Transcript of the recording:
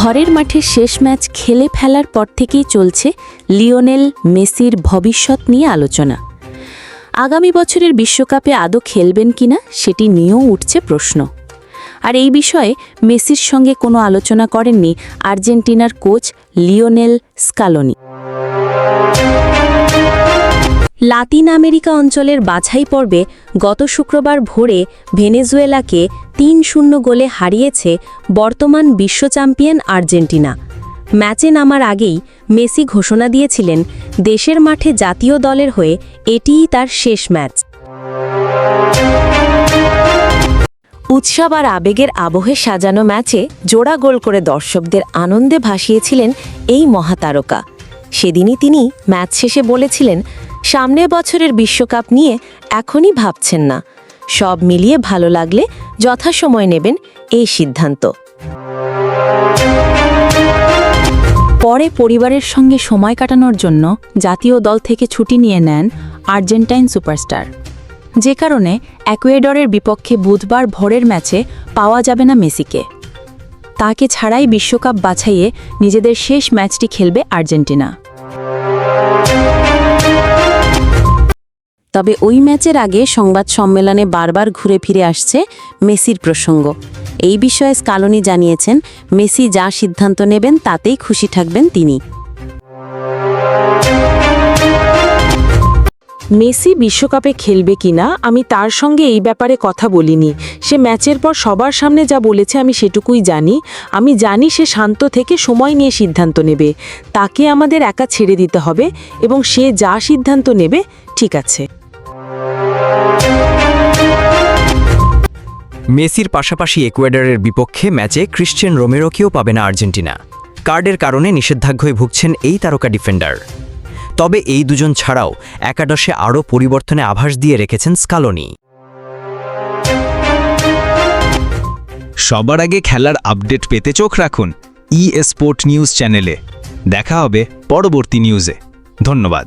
ঘরের মাঠে শেষ ম্যাচ খেলে ফেলার পর থেকেই চলছে লিওনেল মেসির ভবিষ্যৎ নিয়ে আলোচনা। আগামী বছরের বিশ্বকাপে আদৌ খেলবেন কিনা সেটি নিয়েও উঠছে প্রশ্ন। আর এই বিষয়ে মেসির সঙ্গে কোনো আলোচনা করেননি আর্জেন্টিনার coach Lionel Scaloni. Latin America অঞ্চলের বাছাই পর্বে গত শুক্রবার ভোরে ভেনেজুয়েলাকে ৩-০ গোলে হারিয়েছে বর্তমান বিশ্ব চ্যাম্পিয়ন আর্জেন্টিনা। ম্যাচে নামার আগেই মেসি ঘোষণা দিয়েছিলেন দেশের মাঠে জাতীয় দলের হয়ে এটিই তার শেষ ম্যাচ। উৎসব আর আবেগের আবহে সাজানো ম্যাচে জোড়া গোল করে দর্শকদের আনন্দে ভাসিয়েছিলেন এই মহাতারকা। সেদিনই তিনি ম্যাচ শেষে বলেছিলেন, সামনের বছরের বিশ্বকাপ নিয়ে এখনই ভাবছেন না, সব মিলিয়ে ভালো লাগলে যথাসময় নেবেন এই সিদ্ধান্ত। পরে পরিবারের সঙ্গে সময় কাটানোর জন্য জাতীয় দল থেকে ছুটি নিয়ে নেন আর্জেন্টাইন সুপারস্টার, যে কারণে একুয়েডরের বিপক্ষে বুধবার ভোরের ম্যাচে পাওয়া যাবে না মেসিকে। তাকে ছাড়াই বিশ্বকাপ বাছাইয়ে নিজেদের শেষ ম্যাচটি খেলবে আর্জেন্টিনা। তবে ওই ম্যাচের আগে সংবাদ সম্মেলনে বারবার ঘুরে ফিরে আসছে মেসির প্রসঙ্গ। এই বিষয়ে স্কালোনি জানিয়েছেন, মেসি যা সিদ্ধান্ত নেবেন তাতেই খুশি থাকবেন তিনি। মেসি বিশ্বকাপে খেলবে কিনা আমি তার সঙ্গে এই ব্যাপারে কথা বলিনি। সে ম্যাচের পর সবার সামনে যা বলেছে আমি সেটুকুই জানি। আমি জানি সে শান্ত থেকে সময় নিয়ে সিদ্ধান্ত নেবে। তাকে আমাদের একা ছেড়ে দিতে হবে এবং সে যা সিদ্ধান্ত নেবে ঠিক আছে। মেসির পাশাপাশি একুয়েডরের বিপক্ষে ম্যাচে ক্রিশ্চিয়ান রোমেরোকেও পাবে না আর্জেন্টিনা। কার্ডের কারণে নিষেধাজ্ঞায় ভুগছেন এই তারকা ডিফেন্ডার। তবে এই দুজন ছাড়াও একাদশে আরও পরিবর্তনে আভাস দিয়ে রেখেছেন স্কালোনি। সবার আগে খেলার আপডেট পেতে চোখ রাখুন স্পোর্ট নিউজ চ্যানেলে। দেখা হবে পরবর্তী নিউজে। ধন্যবাদ।